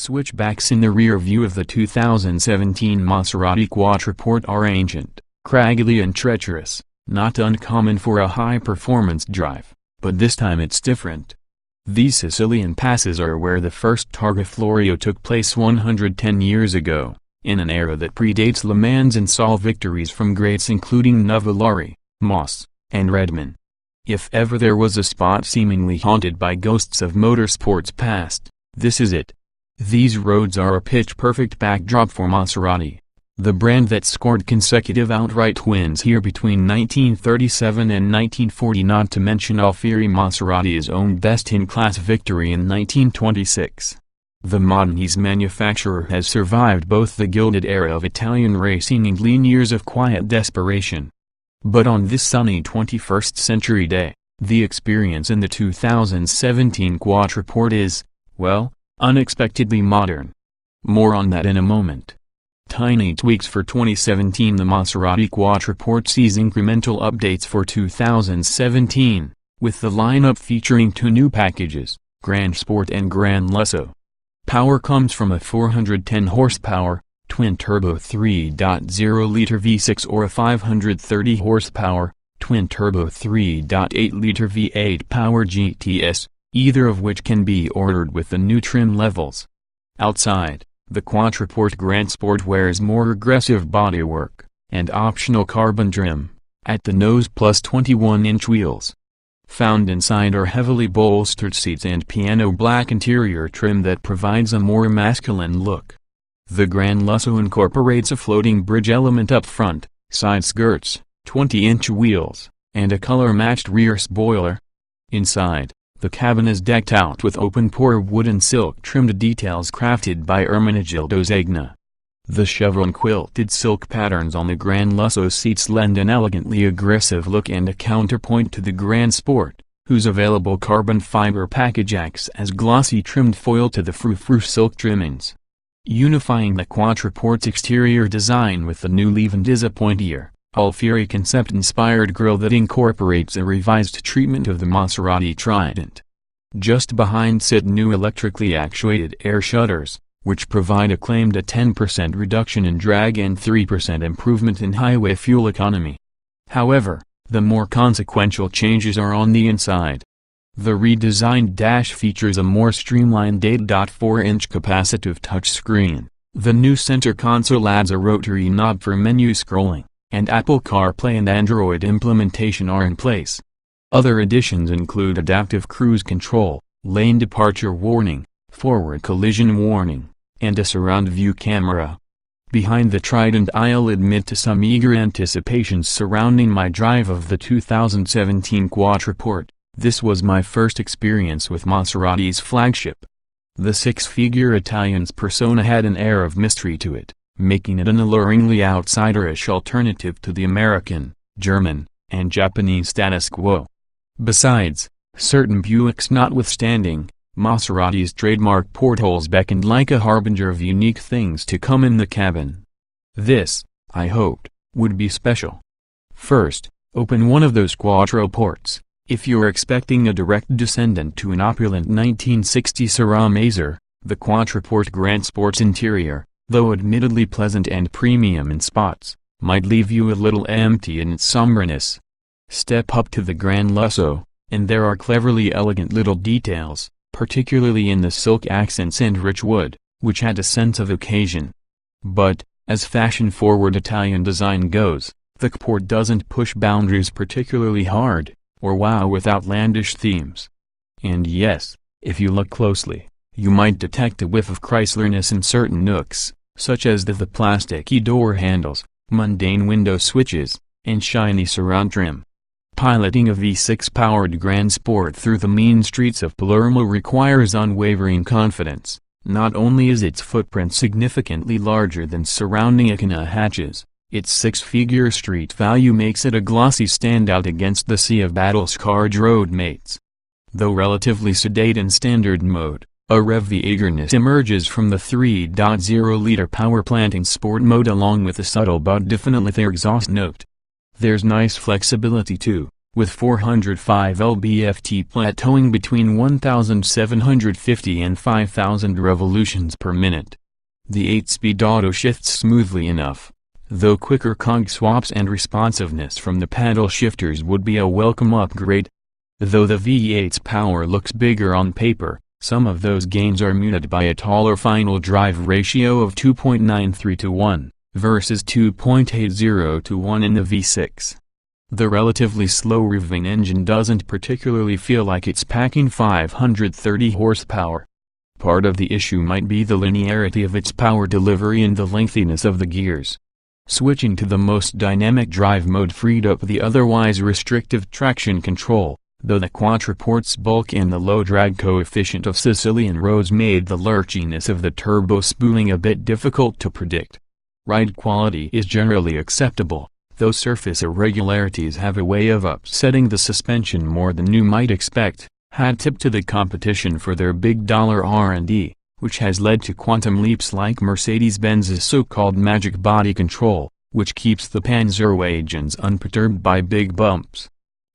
switchbacks in the rear view of the 2017 Maserati Quattroporte are ancient, craggly and treacherous, not uncommon for a high-performance drive, but this time it's different. These Sicilian passes are where the first Targa Florio took place 110 years ago, in an era that predates Le Mans and saw victories from greats including Nuvolari, Moss, and Redman. If ever there was a spot seemingly haunted by ghosts of motorsport's past, this is it. These roads are a pitch-perfect backdrop for Maserati, the brand that scored consecutive outright wins here between 1937 and 1940, not to mention Alfieri Maserati's own best-in-class victory in 1926. The Modenese manufacturer has survived both the gilded era of Italian racing and lean years of quiet desperation. But on this sunny 21st century day, the experience in the 2017 Quattroporte is, well, unexpectedly modern. More on that in a moment. Tiny tweaks for 2017. The Maserati Quattroporte sees incremental updates for 2017, with the lineup featuring two new packages, Grand Sport and Gran Lusso. Power comes from a 410 horsepower, twin-turbo 3.0-liter V6 or a 530 horsepower, twin-turbo 3.8-liter V8 power GTS, either of which can be ordered with the new trim levels. Outside, the Quattroporte Grand Sport wears more aggressive bodywork, and optional carbon trim, at the nose plus 21-inch wheels. Found inside are heavily bolstered seats and piano black interior trim that provides a more masculine look. The Gran Lusso incorporates a floating bridge element up front, side skirts, 20-inch wheels, and a color-matched rear spoiler. Inside, the cabin is decked out with open-pore wood and silk-trimmed details crafted by Ermenegildo Zegna. The chevron quilted silk patterns on the Gran Lusso seats lend an elegantly aggressive look and a counterpoint to the Gran Sport, whose available carbon fiber package acts as glossy trimmed foil to the frou-frou silk trimmings. Unifying the Quattroporte's exterior design with the new leavened is a pointier, Alfieri concept-inspired grille that incorporates a revised treatment of the Maserati Trident. Just behind sit new electrically actuated air shutters, which provide a claimed 10% reduction in drag and 3% improvement in highway fuel economy. However, the more consequential changes are on the inside. The redesigned dash features a more streamlined 8.4-inch capacitive touchscreen. The new center console adds a rotary knob for menu scrolling, and Apple CarPlay and Android implementation are in place. Other additions include adaptive cruise control, lane departure warning, forward collision warning, and a surround view camera. Behind the Trident, I'll admit to some eager anticipations surrounding my drive of the 2017 Quattroporte. This was my first experience with Maserati's flagship. The six-figure Italian's persona had an air of mystery to it, making it an alluringly outsiderish alternative to the American, German, and Japanese status quo. Besides, certain Buicks notwithstanding, Maserati's trademark portholes beckoned like a harbinger of unique things to come in the cabin. This, I hoped, would be special. First, open one of those Quattroportes. If you're expecting a direct descendant to an opulent 1960s Sarah Maser, the Quattroporte Grand Sport's interior, though admittedly pleasant and premium in spots, might leave you a little empty in its somberness. Step up to the Gran Lusso, and there are cleverly elegant little details, particularly in the silk accents and rich wood, which had a sense of occasion. But, as fashion-forward Italian design goes, the Quattroporte doesn't push boundaries particularly hard, or wow with outlandish themes. And yes, if you look closely, you might detect a whiff of Chryslerness in certain nooks, such as the plasticky door handles, mundane window switches, and shiny surround trim. Piloting a V6-powered Gran Sport through the mean streets of Palermo requires unwavering confidence. Not only is its footprint significantly larger than surrounding Econa hatches, its six-figure street value makes it a glossy standout against the sea of battle-scarred road mates. Though relatively sedate in standard mode, a revvy eagerness emerges from the 3.0-liter power plant in sport mode along with a subtle but definitely exhaust note. There's nice flexibility too, with 405 lb-ft plateauing between 1,750 and 5,000 revolutions per minute. The 8-speed auto shifts smoothly enough, though quicker cog swaps and responsiveness from the paddle shifters would be a welcome upgrade. Though the V8's power looks bigger on paper, some of those gains are muted by a taller final drive ratio of 2.93 to 1, versus 2.80 to 1 in the V6. The relatively slow revving engine doesn't particularly feel like it's packing 530 horsepower. Part of the issue might be the linearity of its power delivery and the lengthiness of the gears. Switching to the most dynamic drive mode freed up the otherwise restrictive traction control, though the Quattroporte's bulk and the low drag coefficient of Sicilian roads made the lurchiness of the turbo spooling a bit difficult to predict. Ride quality is generally acceptable, though surface irregularities have a way of upsetting the suspension more than you might expect. Hat tip to the competition for their big dollar R&D, which has led to quantum leaps like Mercedes-Benz's so-called magic body control, which keeps the Panzerwagens unperturbed by big bumps.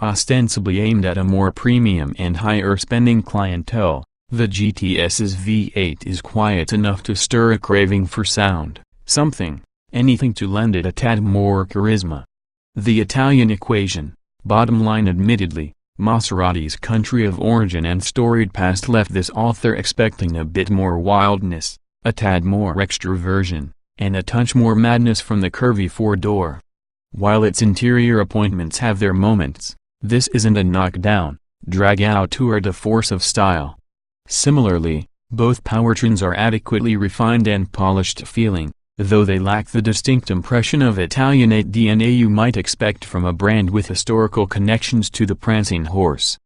Ostensibly aimed at a more premium and higher-spending clientele, the GTS's V8 is quiet enough to stir a craving for sound, anything to lend it a tad more charisma. The Italian equation, bottom line admittedly, Maserati's country of origin and storied past left this author expecting a bit more wildness, a tad more extroversion, and a touch more madness from the curvy four-door. While its interior appointments have their moments, this isn't a knockdown, drag-out tour de force of style. Similarly, both powertrains are adequately refined and polished feeling, though they lack the distinct impression of Italianate DNA you might expect from a brand with historical connections to the prancing horse.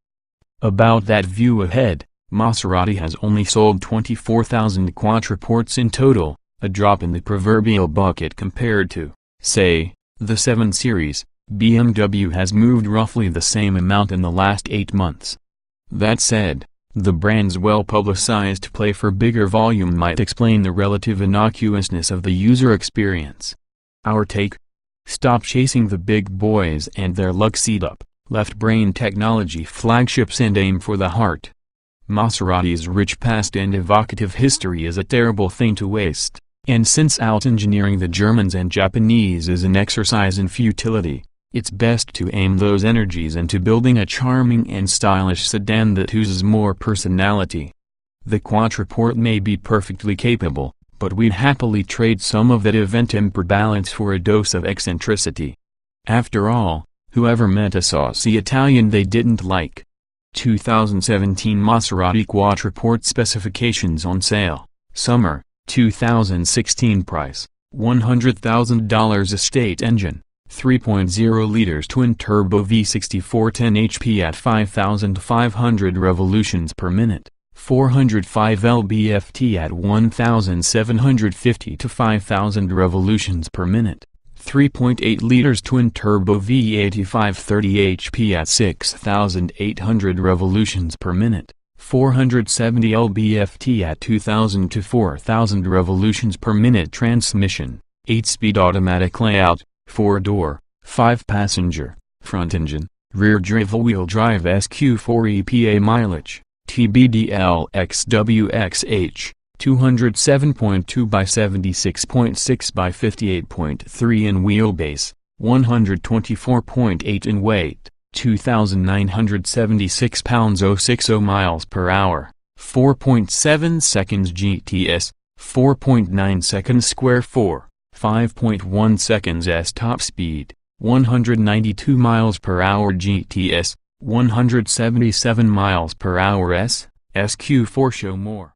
About that view ahead, Maserati has only sold 24,000 Quattroportes in total, a drop in the proverbial bucket compared to, say, the 7 Series. BMW has moved roughly the same amount in the last 8 months. That said, the brand's well-publicized play for bigger volume might explain the relative innocuousness of the user experience. Our take? Stop chasing the big boys and their luck-seat-up, left-brain technology flagships and aim for the heart. Maserati's rich past and evocative history is a terrible thing to waste, and since out-engineering the Germans and Japanese is an exercise in futility, it's best to aim those energies into building a charming and stylish sedan that oozes more personality. The Quattroporte may be perfectly capable, but we'd happily trade some of that event-temper balance for a dose of eccentricity. After all, whoever met a saucy Italian they didn't like? 2017 Maserati Quattroporte specifications on sale. Summer, 2016 price, $100,000 estate engine. 3.0 liters twin-turbo V6 410 HP at 5,500 revolutions per minute, 405 lb-ft at 1,750 to 5,000 revolutions per minute, 3.8 liters twin-turbo V8 530 HP at 6,800 revolutions per minute, 470 lb-ft at 2,000 to 4,000 revolutions per minute transmission, 8-speed automatic layout, 4-door, 5-passenger, front engine, rear wheel drive SQ4 EPA mileage, TBDL XWXH, 207.2 by 76.6 by 58.3 in wheelbase, 124.8 in weight, 2,976 pounds 060 miles per hour, 4.7 seconds GTS, 4.9 seconds square 4. 5.1 seconds s top speed, 192 miles per hour GTS, 177 miles per hour s, SQ4 show more.